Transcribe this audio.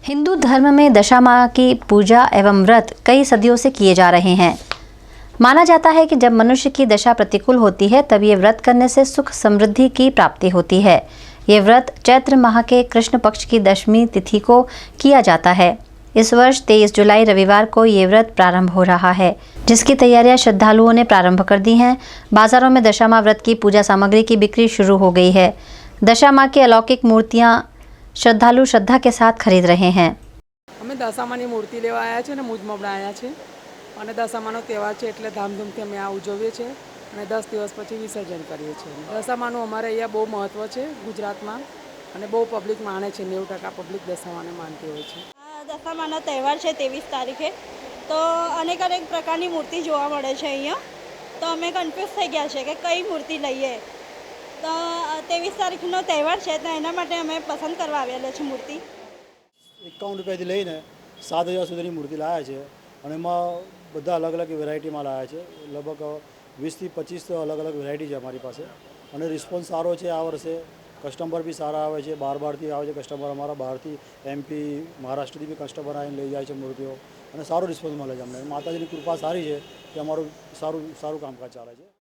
हिंदू धर्म में दशा माँ की पूजा एवं व्रत कई सदियों से किए जा रहे हैं। माना जाता है कि जब मनुष्य की दशा प्रतिकूल होती है तब ये व्रत करने से सुख समृद्धि की प्राप्ति होती है। ये व्रत चैत्र माह के कृष्ण पक्ष की दशमी तिथि को किया जाता है। इस वर्ष 23 जुलाई रविवार को ये व्रत प्रारंभ हो रहा है, जिसकी तैयारियां श्रद्धालुओं ने प्रारंभ कर दी हैं। बाजारों में दशा माँ व्रत की पूजा सामग्री की बिक्री शुरू हो गई है। दशा माँ की अलौकिक मूर्तियाँ श्रद्धालु श्रद्धा के साथ खरीद रहे हैं। અમે દશામાની મૂર્તિ લેવા આવ્યા છે ને મુજમાં બનાવ્યા છે અને દશામાનો તહેવાર છે એટલે ધામધૂમથી અમે આ ઉજવીએ છીએ અને 10 દિવસ પછી વિસર્જન કરીએ છીએ। દશામાનું અમારે અહીંયા બહુ મહત્ત્વ છે ગુજરાતમાં અને બહુ પબ્લિક માને છે, 90% પબ્લિક દશામાને માનતી હોય છે। દશામાનો તહેવાર છે 23 તારીખે, તો અનેક પ્રકારની મૂર્તિ જોવા મળે છે અહીંયા। તો અમે કન્ફ્યુઝ થઈ ગયા છે કે કઈ મૂર્તિ લઈએ। તો 23 તારીખનો તહેવાર છે તો એના માટે અમે પસંદ કરવા આવેલા છે મૂર્તિ। 51 રૂપિયાથી લઈને 7,000 સુધીની મૂર્તિ લાવ્યા છે અને એમાં બધા અલગ અલગ વેરાયટીમાં લાવ્યા છે। લગભગ 20થી 25 અલગ અલગ વેરાયટી છે અમારી પાસે અને રિસ્પોન્સ સારો છે। આ વર્ષે કસ્ટમર બી સારા આવે છે, બહારથી આવે છે કસ્ટમર, અમારા બહારથી MP મહારાષ્ટ્રથી બી કસ્ટમર આવીને લઈ જાય છે મૂર્તિઓ અને સારો રિસ્પોન્સ મળે છે અમને। માતાજીની કૃપા સારી છે કે અમારું સારું કામકાજ ચાલે છે।